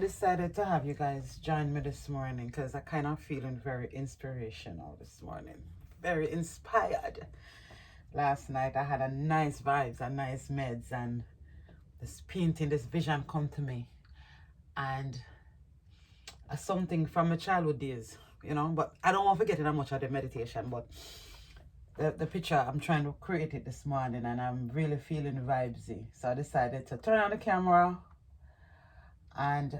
decided to have you guys join me this morning because I kind of feeling very inspirational this morning. Very inspired. Last night I had a nice vibes, a nice meds, and this painting, this vision come to me. And something from my childhood days, but I don't want to forget that much of the meditation, but the picture, I'm trying to create it this morning and I'm really feeling vibesy. So I decided to turn on the camera and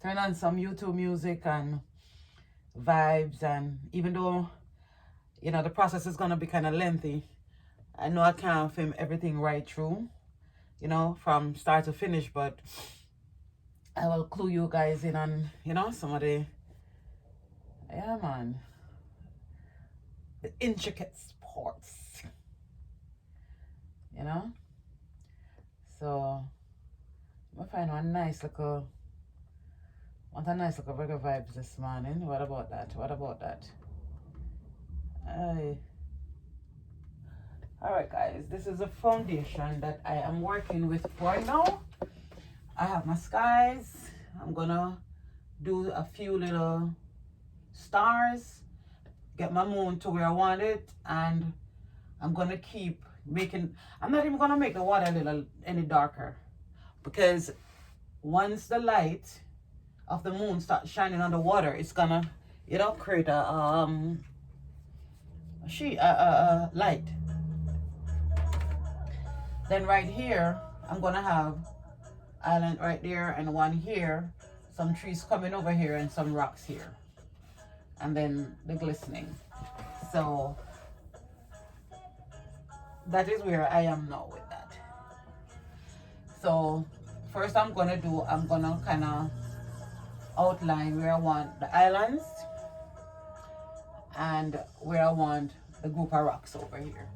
turn on some YouTube music and vibes. And even though the process is going to be kind of lengthy, I know I can't film everything right through, from start to finish, but I will clue you guys in on some of the the intricate sports, so I'm gonna find want a nice little burger vibes this morning. What about that? Alright guys, this is a foundation that I am working with for now. I have my skies. I'm gonna do a few little stars, get my moon to where I want it, and I'm gonna keep making. I'm not even gonna make the water a little any darker, because once the light of the moon starts shining on the water, it's gonna create a light. Then right here I'm gonna have island right there and one here, some trees coming over here and some rocks here, and then the glistening. So that is where I am now with that. So first I'm gonna kind of outline where I want the islands and where I want the group of rocks over here.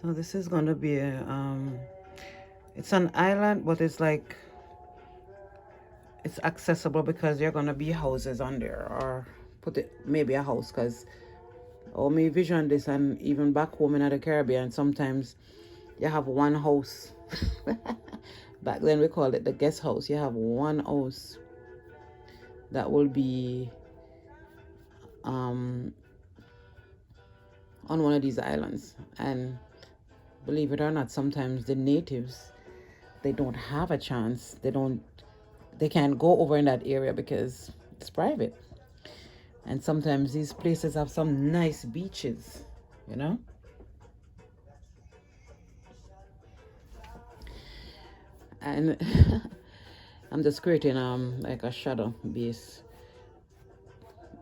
So this is going to be it's an island, but it's like it's accessible because there are going to be houses on there, or put it maybe a house, because me vision this, and even back home in the Caribbean sometimes you have one house. Back then we called it the guest house. You have one house that will be on one of these islands, and believe it or not, sometimes the natives, they don't have a chance. They can't go over in that area because it's private. And sometimes these places have some nice beaches, and I'm just creating like a shadow base,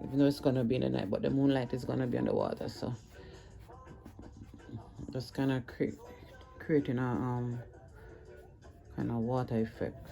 even though it's gonna be in the night, but the moonlight is gonna be on the water. So just kind of creating a kind of water effect.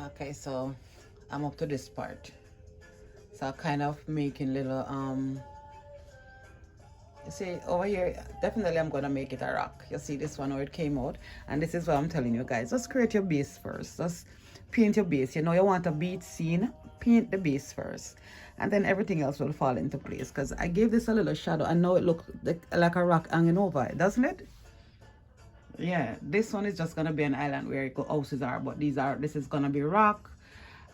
Okay, so I'm up to this part. So I'm kind of making little you see over here, definitely I'm gonna make it a rock. You see this one, how it came out, and this is what I'm telling you guys. Just create your base first. Just paint your base. You want a beach scene, paint the base first, and then everything else will fall into place. Because I gave this a little shadow, and now it looks like a rock hanging over it, doesn't it? Yeah, this one is just gonna be an island where houses are, but this is gonna be rock.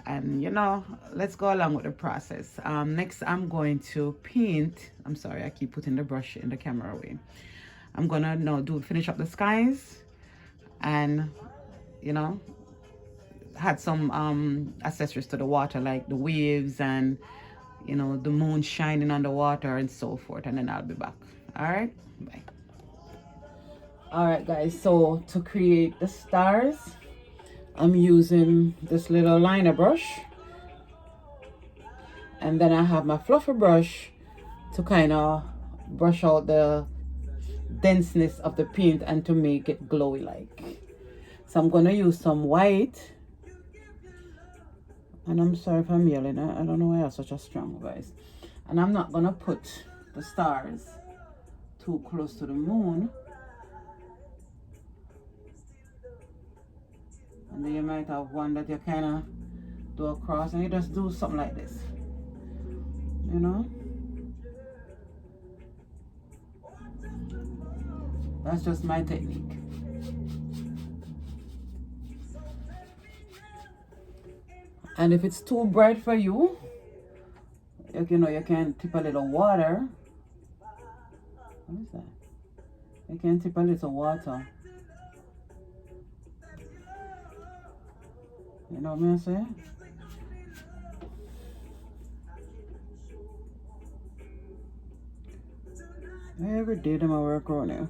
And you know, let's go along with the process. Next I'm going to paint. I'm sorry, I keep putting the brush in the camera away. I'm gonna now finish up the skies, and you know, add some accessories to the water, like the waves and you know, the moon shining on the water and so forth. And then I'll be back. All right, bye. All right guys, so to create the stars, I'm using this little liner brush, and then I have my fluffy brush to kind of brush out the denseness of the paint and to make it glowy like. So I'm gonna use some white, and I'm sorry if I'm yelling, I don't know why I have such a strong voice. And I'm not gonna put the stars too close to the moon, and then you might have one that you kind of do across, and you just do something like this, you know. That's just my technique. And if it's too bright for you, you know, you can tip a little water. What is that? You can tip a little water. You know what I'm saying? Every day them I work around here.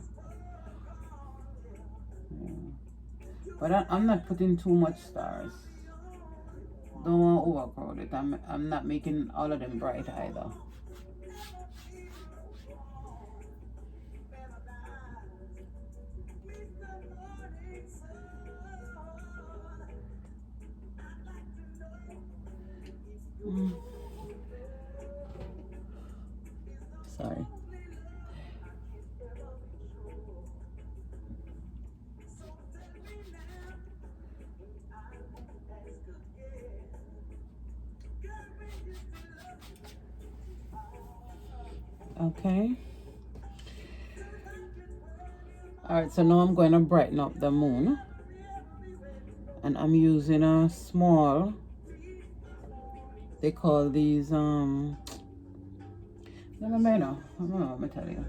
Yeah. But I'm not putting too much stars. Don't want to overcrowd it. I'm not making all of them bright either. Sorry. Okay. Alright, so now I'm going to brighten up the moon. And I'm using a small, they call these, I don't know what I tell you.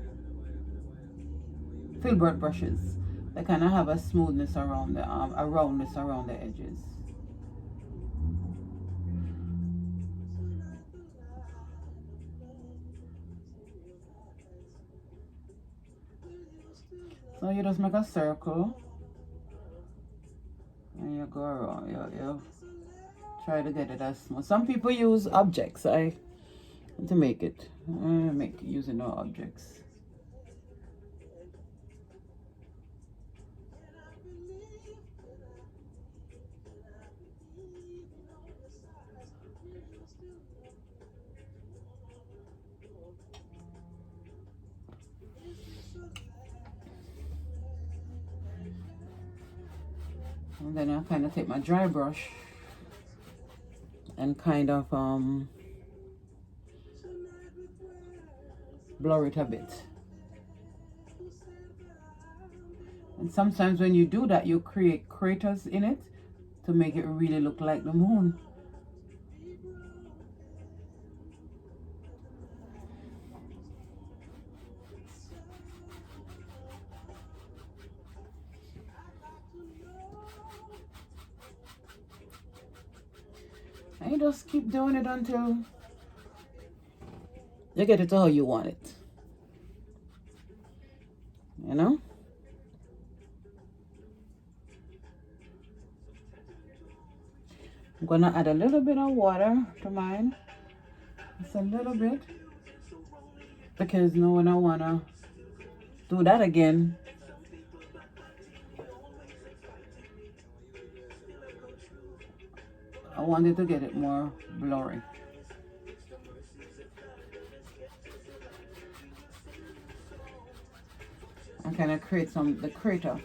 Filbert brushes. They kind of have a smoothness around the, a roundness around the edges. So you just make a circle and you go around. You try to get it as smooth. Some people use objects. I to make it. I using no objects. And then I kind of take my dry brush and kind of blur it a bit. And sometimes when you do that, you create craters in it to make it really look like the moon. And you just keep doing it until you get it to how you want it. You know? I'm gonna add a little bit of water to mine. Just a little bit. Because now when I wanna do that again, I wanted to get it more blurry. And kind of create the crater.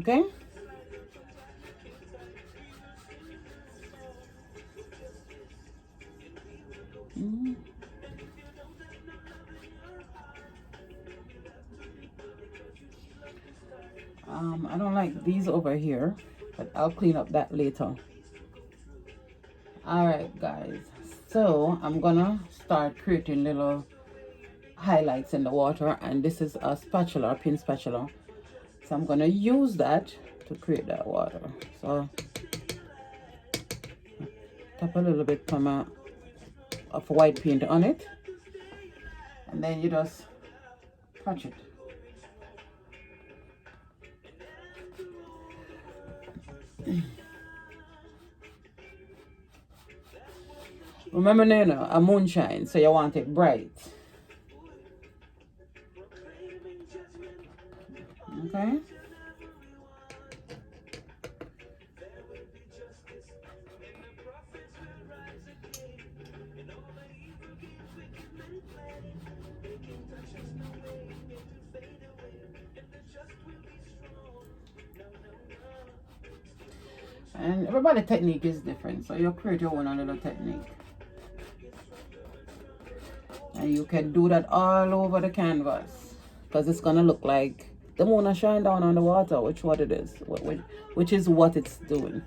Okay? I don't like these over here, but I'll clean up that later. All right, guys. So I'm gonna start creating little highlights in the water, and this is a spatula, a pin spatula. So I'm gonna use that to create that water. So tap a little bit of white paint on it, and then you just touch it. Remember, Nana, a moonshine, so you want it bright. Okay. And everybody's technique is different, so you create your own little technique. And you can do that all over the canvas, because it's gonna look like the moon is shining down on the water, which is what it's doing.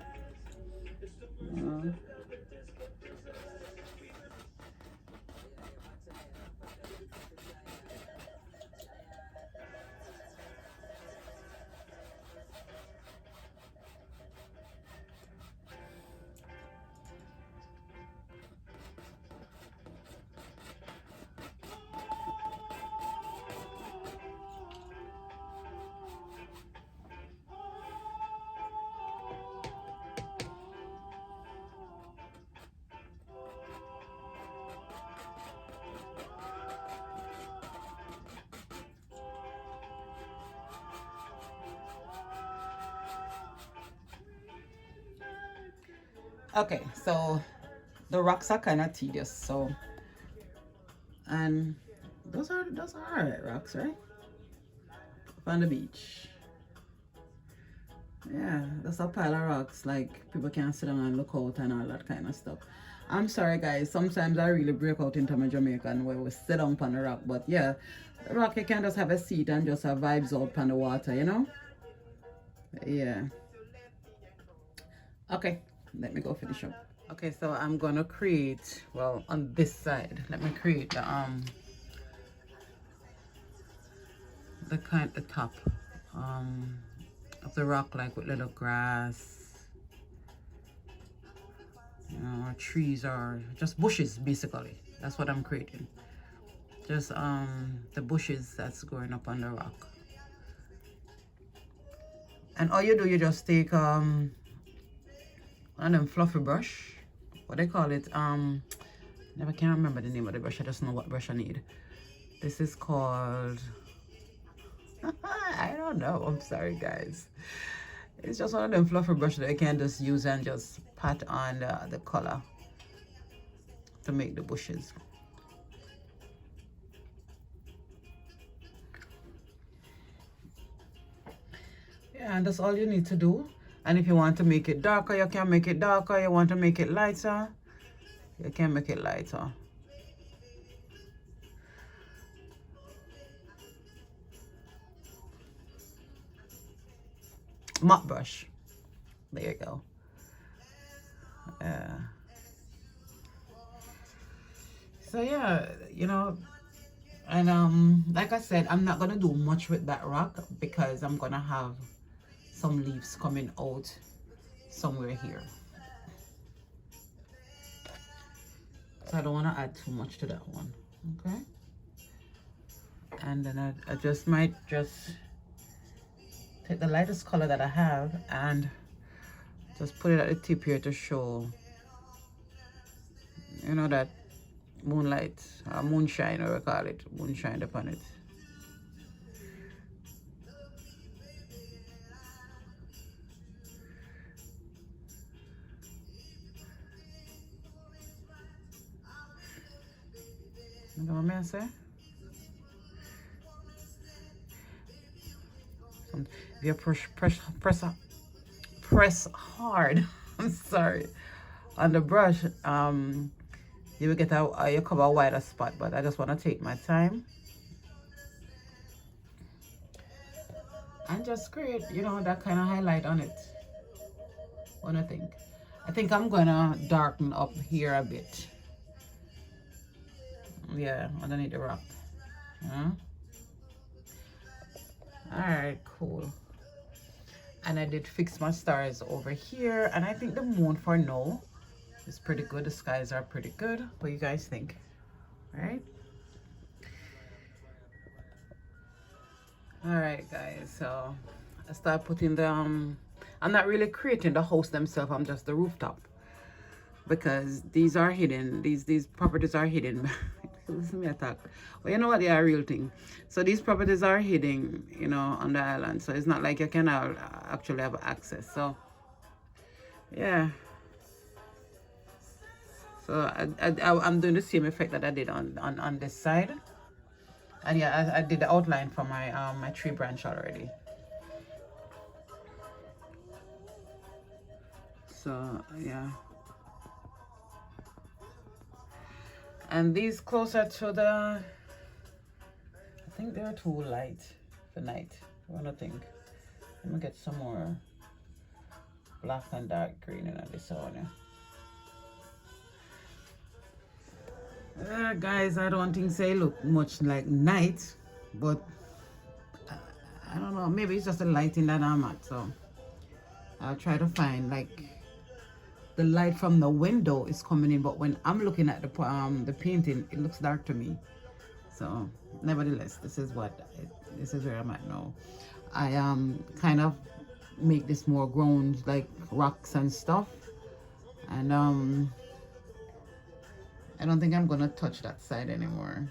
Okay, so the rocks are kind of tedious, so, and those are alright rocks, right? Up on the beach. Yeah, that's a pile of rocks, like people can sit down and look out and all that kind of stuff. I'm sorry guys, sometimes I really break out into my Jamaican where we sit down on the rock, but yeah, the rock you can just have a seat and just have vibes out on the water, you know? Yeah. Okay, let me go finish up. Okay, so I'm gonna create, well, on this side, let me create the top of the rock, like with little grass, you know, trees, or just bushes basically. That's what I'm creating. Just the bushes that's going up on the rock. And all you do, you just take one of them fluffy brush, what they call it, never can remember the name of the brush, I just know what brush I need. This is called I don't know, I'm sorry guys. It's just one of them fluffy brushes that you can just use and just pat on the color to make the bushes. Yeah, and that's all you need to do. And if you want to make it darker, you can make it darker. You want to make it lighter, you can make it lighter. Mop brush. There you go. So yeah, you know, and like I said, I'm not gonna do much with that rock because I'm gonna have some leaves coming out somewhere here. So I don't want to add too much to that one. Okay. And then I just might just take the lightest color that I have and just put it at the tip here to show, you know, that moonlight, moonshine, or we call it, moonshine upon it. You know what I say? If you press hard, I'm sorry, on the brush, you will get you cover a wider spot, but I just want to take my time. and just create, you know, that kind of highlight on it. What do you think? I think I'm gonna darken up here a bit. Yeah, underneath the rock. Huh? All right, cool. And I did fix my stars over here, and I think the moon for now is pretty good. The skies are pretty good. What do you guys think? Right? All right, guys. So I start putting the I'm not really creating the house themselves. I'm just the rooftop, because these are hidden. These properties are hidden. Listen me attack. Well, you know what? They are a real thing. So these properties are hidden, you know, on the island. So it's not like you can actually have access. So yeah. So I'm doing the same effect that I did on this side. And yeah, I did the outline for my my tree branch already. So yeah. And these closer to the, I think they're too light for night. What do you think? Let me get some more black and dark green in this one. Guys, I don't think they look much like night, but I don't know, maybe it's just the lighting that I'm at. So I'll try to find, like, the light from the window is coming in, but when I'm looking at the painting, it looks dark to me. So nevertheless, this is where I'm at now. I kind of make this more ground, like rocks and stuff, and I don't think I'm gonna touch that side anymore.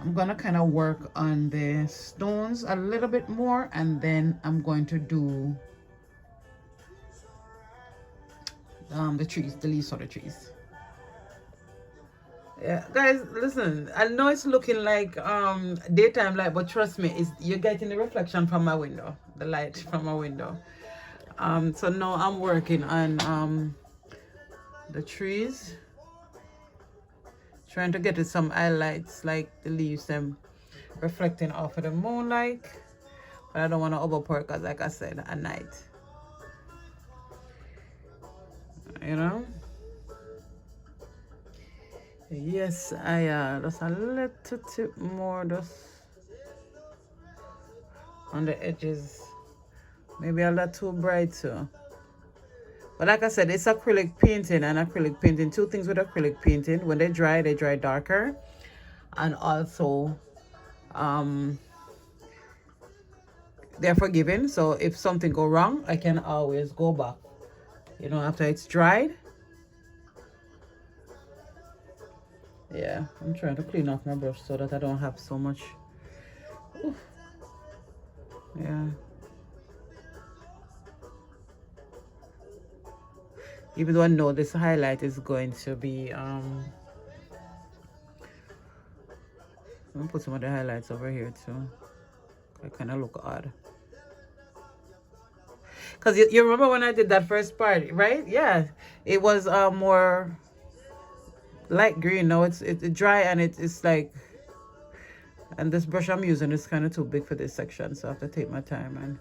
I'm gonna kind of work on the stones a little bit more, and then I'm going to do the trees, the leaves for the trees. Yeah, guys, listen, I know it's looking like daytime light, but trust me, you're getting the reflection from my window, the light from my window. So now I'm working on the trees, trying to get it some highlights, like the leaves them reflecting off of the moonlight, but I don't want to overpour, because like I said, at night, you know. Yes, I just a little tip more, just on the edges. Maybe a lot too bright too. But like I said, it's acrylic painting, and acrylic painting, two things with acrylic painting: when they dry darker, and also they're forgiving. So if something go wrong, I can always go back, you know, after it's dried. Yeah, I'm trying to clean off my brush so that I don't have so much. Oof. Yeah. Even though I know this highlight is going to be I'm gonna put some of the highlights over here too. I kind of look odd. Because you remember when I did that first part, right? Yeah, it was more light green. Now it's dry, and it's like, and this brush I'm using is kind of too big for this section, so I have to take my time. And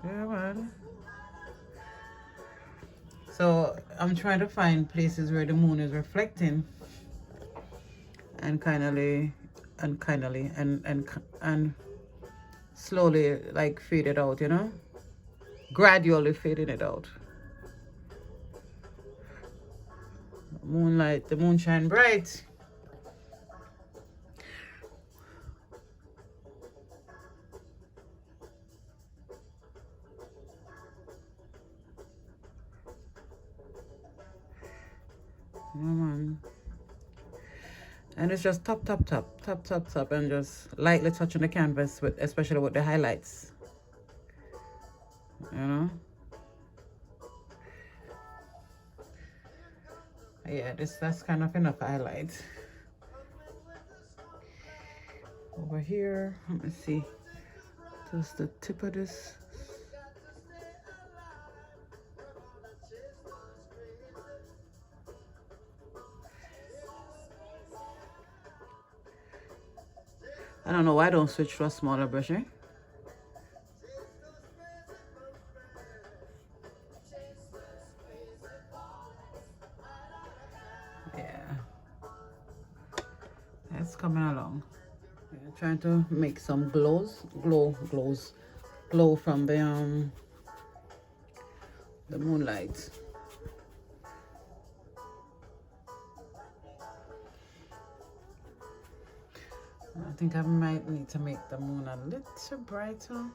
yeah, man. So I'm trying to find places where the moon is reflecting, and and slowly, like, fade it out, you know, gradually fading it out. Moonlight, the moon shine bright. Yeah, man. And it's just tap, and just lightly touching the canvas, with, especially with the highlights, you know. Yeah, that's kind of enough highlight. Over here, let me see, just the tip of this. I don't know why I don't switch to a smaller brush, eh? Yeah, it's coming along. Yeah, trying to make some glow from the moonlight. I think I might need to make the moon a little brighter.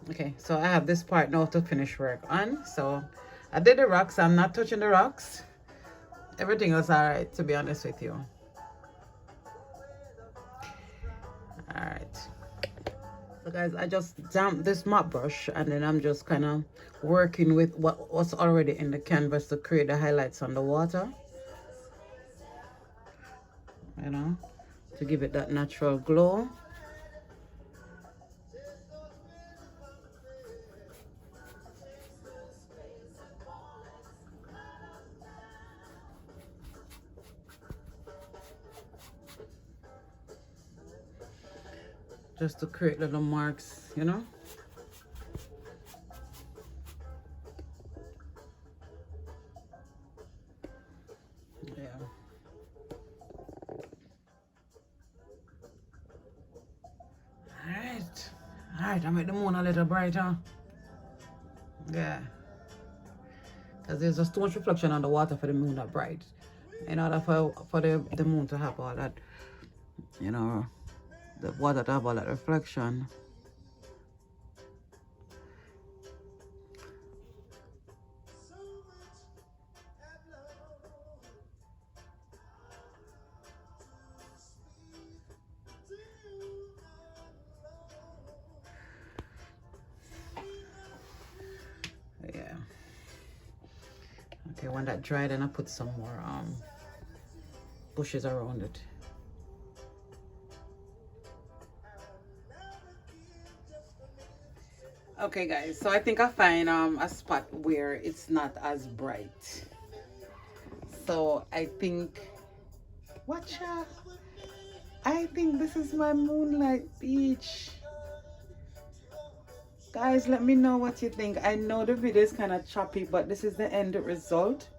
Okay, so I have this part now to finish work on. So I did the rocks. I'm not touching the rocks. Everything was all right, to be honest with you. All right. So guys, I just damped this mop brush and then I'm just kind of working with what's already in the canvas to create the highlights on the water. You know, to give it that natural glow. Just to create little marks, you know. Yeah. Alright, I make the moon a little brighter. Yeah. Because there's just too much reflection on the water for the moon that bright. In order for the moon to have all that, you know, the water to have all that reflection. Yeah. Okay, when that dry, then I put some more bushes around it. Okay guys, so I think I find a spot where it's not as bright. So I think, watcha, I think this is my moonlight beach. Guys, let me know what you think. I know the video is kind of choppy, but this is the end result.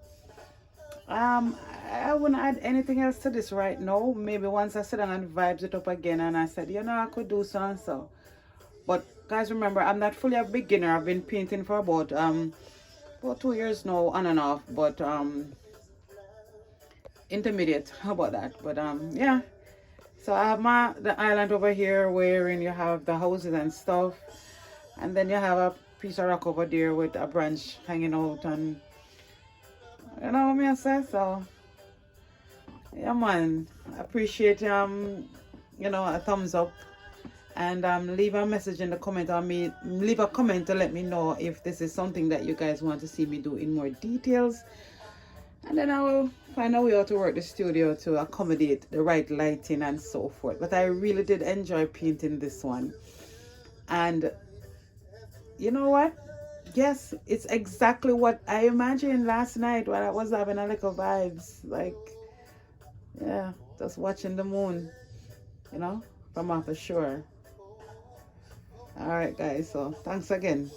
I wouldn't add anything else to this right now. Maybe once I sit down and vibes it up again and I said, you know, I could do so and so. But guys, remember, I'm not fully a beginner. I've been painting for about 2 years now, on and off, but intermediate. How about that? But yeah. So I have the island over here wherein you have the houses and stuff, and then you have a piece of rock over there with a branch hanging out, and you know what I say. So yeah, man, I appreciate you know, a thumbs up. And leave a message in the comment, or leave a comment to let me know if this is something that you guys want to see me do in more details, and then I will find a way how to work the studio to accommodate the right lighting and so forth. But I really did enjoy painting this one, and you know what, yes, it's exactly what I imagined last night when I was having a little vibes, like, yeah, just watching the moon, you know, from off the shore. All right guys, so thanks again.